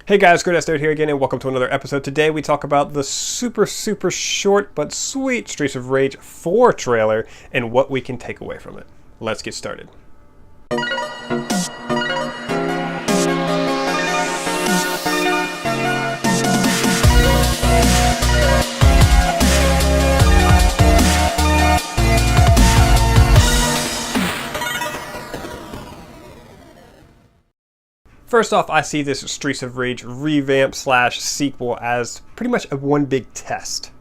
Hey guys, GrownAssNerd here again, and welcome to another episode. Today we talk about the super short but sweet Streets of Rage 4 trailer and what we can take away from it. Let's get started. First off, I see this Streets of Rage revamp slash sequel as pretty much a one big test.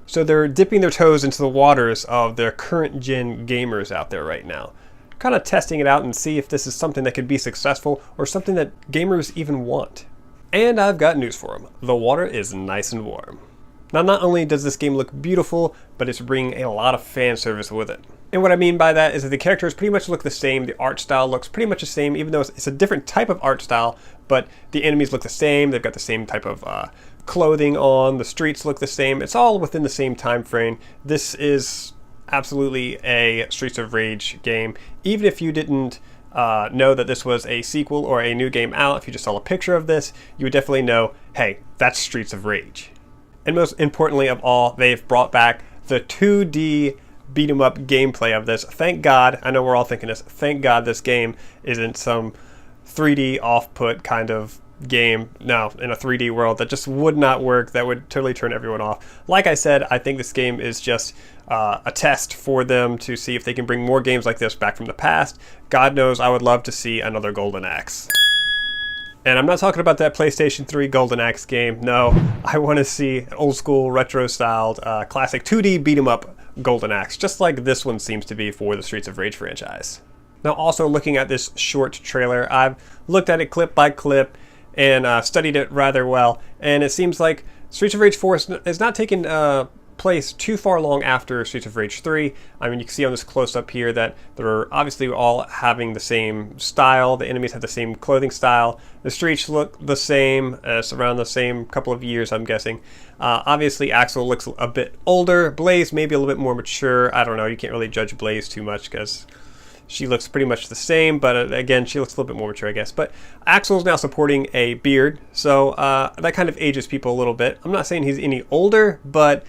So they're dipping their toes into the waters of their current gen gamers out there right now. Kind of testing it out and see if this is something that could be successful or something that gamers even want. And I've got news for them. The water is nice and warm. Now, not only does this game look beautiful, but it's bringing a lot of fan service with it. And what I mean by that is that the characters pretty much look the same, the art style looks pretty much the same, even though it's a different type of art style, but the enemies look the same, they've got the same type of clothing on, the streets look the same, it's all within the same time frame. This is absolutely a Streets of Rage game. Even if you didn't know that this was a sequel or a new game out, if you just saw a picture of this, you would definitely know, hey, that's Streets of Rage. And most importantly of all, they've brought back the 2D beat 'em up gameplay of this. Thank God, I know we're all thinking this, thank God this game isn't some 3D off-put kind of game, no, in a 3D world. That just would not work. That would totally turn everyone off. Like I said, I think this game is just a test for them to see if they can bring more games like this back from the past. God knows I would love to see another Golden Axe. And I'm not talking about that PlayStation 3 Golden Axe game. No, I want to see an old school, retro-styled, classic 2D beat-em-up Golden Axe, just like this one seems to be for the Streets of Rage franchise. Now, also looking at this short trailer, I've looked at it clip by clip and studied it rather well, and it seems like Streets of Rage 4 is not taking place too far long after Streets of Rage 3. I mean, you can see on this close-up here that they're obviously all having the same style. The enemies have the same clothing style. The streets look the same. It's around the same couple of years, I'm guessing. Obviously, Axel looks a bit older. Blaze maybe a little bit more mature. I don't know. You can't really judge Blaze too much because she looks pretty much the same, but again, she looks a little bit more mature, I guess. But Axel's now supporting a beard, so that kind of ages people a little bit. I'm not saying he's any older, but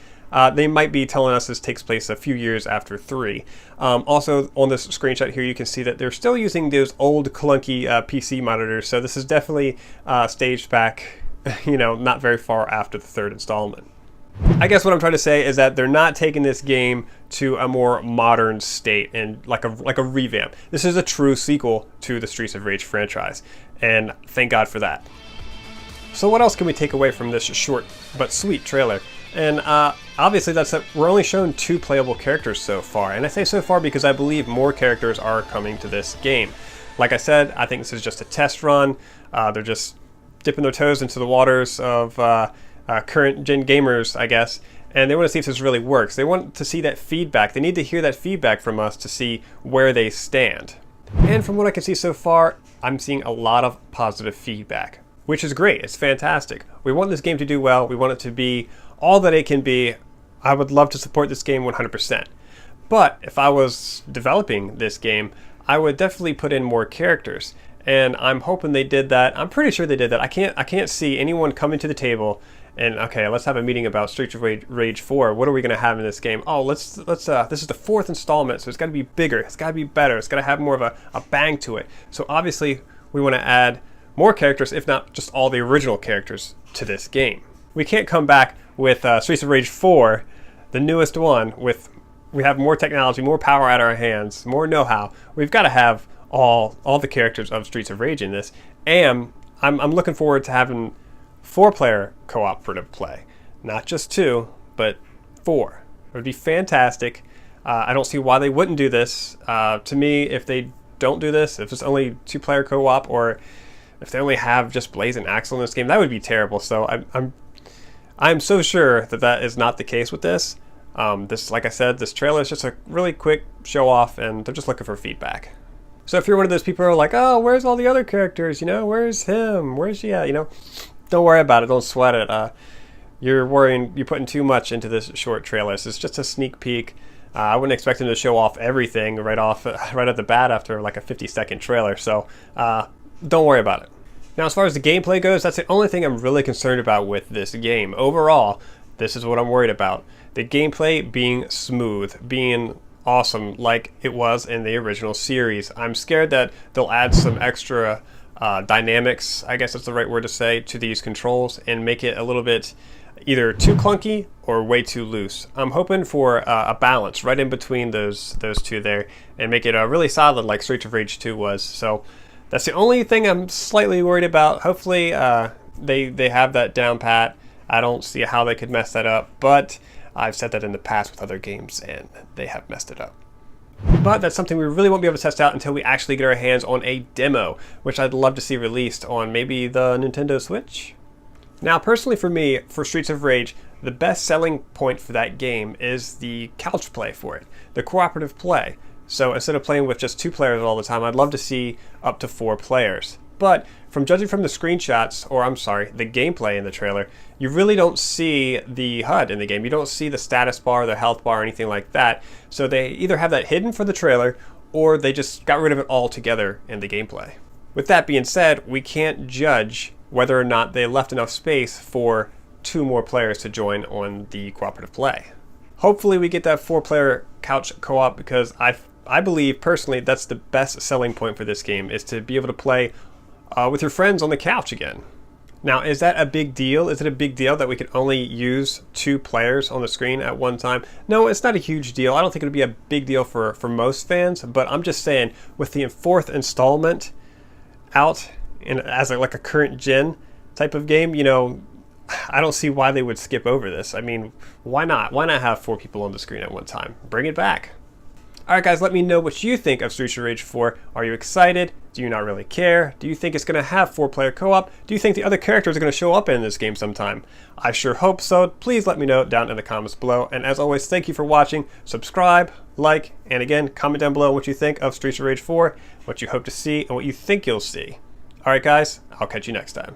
they might be telling us this takes place a few years after 3. Also, on this screenshot here, you can see that they're still using those old clunky PC monitors, so this is definitely staged back, not very far after the 3rd installment. I guess what I'm trying to say is that they're not taking this game to a more modern state and like a revamp. This is a true sequel to the Streets of Rage franchise, and thank God for that. So what else can we take away from this short but sweet trailer? And obviously that's that we're only shown 2 playable characters so far, and I say so far because I believe more characters are coming to this game. Like I said, I think this is just a test run. They're just dipping their toes into the waters of current gen gamers, I guess, and they want to see if this really works. They want to see that feedback. They need to hear that feedback from us to see where they stand. And from what I can see so far, I'm seeing a lot of positive feedback, which is great. It's fantastic. We want this game to do well. We want it to be all that it can be. I would love to support this game 100%. But if I was developing this game, I would definitely put in more characters. And I'm hoping they did that. I'm pretty sure they did that. I can't see anyone coming to the table and, okay, let's have a meeting about Streets of Rage 4. What are we going to have in this game? Oh, this is the 4th installment, so it's got to be bigger. It's got to be better. It's got to have more of a bang to it. So obviously, we want to add more characters, if not just all the original characters, to this game. We can't come back with Streets of Rage 4, the newest one, we have more technology, more power at our hands, more know-how. We've got to have all the characters of Streets of Rage in this, and I'm looking forward to having 4-player cooperative play. Not just 2, but 4. It would be fantastic. I don't see why they wouldn't do this. To me, if they don't do this, if it's only 2-player co-op, or if they only have just Blaze and Axel in this game, that would be terrible. So I'm so sure that is not the case with this. Like I said, this trailer is just a really quick show off, and they're just looking for feedback. So if you're one of those people who are like, oh, where's all the other characters? Where's him? Where's she at? Don't worry about it. Don't sweat it. You're putting too much into this short trailer. This is just a sneak peek. I wouldn't expect them to show off everything right at the bat after like a 50-second trailer. So don't worry about it. Now, as far as the gameplay goes, that's the only thing I'm really concerned about with this game. Overall, this is what I'm worried about. The gameplay being smooth, being awesome like it was in the original series. I'm scared that they'll add some extra dynamics, I guess that's the right word to say, to these controls and make it a little bit either too clunky or way too loose. I'm hoping for a balance right in between those two there and make it really solid like Streets of Rage 2 was. So that's the only thing I'm slightly worried about. Hopefully they have that down pat. I don't see how they could mess that up, but I've said that in the past with other games and they have messed it up. But that's something we really won't be able to test out until we actually get our hands on a demo, which I'd love to see released on maybe the Nintendo Switch. Now, personally for me, for Streets of Rage, the best selling point for that game is the couch play for it, the cooperative play. So instead of playing with just 2 players all the time, I'd love to see up to 4 players. But from judging from the screenshots, or I'm sorry, the gameplay in the trailer, you really don't see the HUD in the game. You don't see the status bar, the health bar, or anything like that. So they either have that hidden for the trailer, or they just got rid of it altogether in the gameplay. With that being said, we can't judge whether or not they left enough space for 2 more players to join on the cooperative play. Hopefully we get that 4-player couch co-op, because I believe personally that's the best selling point for this game, is to be able to play with your friends on the couch again. Now, is that a big deal? Is it a big deal that we could only use 2 players on the screen at one time? No, it's not a huge deal. I don't think it would be a big deal for most fans, but I'm just saying, with the 4th installment out as like a current gen type of game, you know, I don't see why they would skip over this. I mean, why not? Why not have 4 people on the screen at one time? Bring it back. Alright guys, let me know what you think of Streets of Rage 4. Are you excited? Do you not really care? Do you think it's going to have 4-player co-op? Do you think the other characters are going to show up in this game sometime? I sure hope so. Please let me know down in the comments below. And as always, thank you for watching. Subscribe, like, and again, comment down below what you think of Streets of Rage 4, what you hope to see, and what you think you'll see. Alright guys, I'll catch you next time.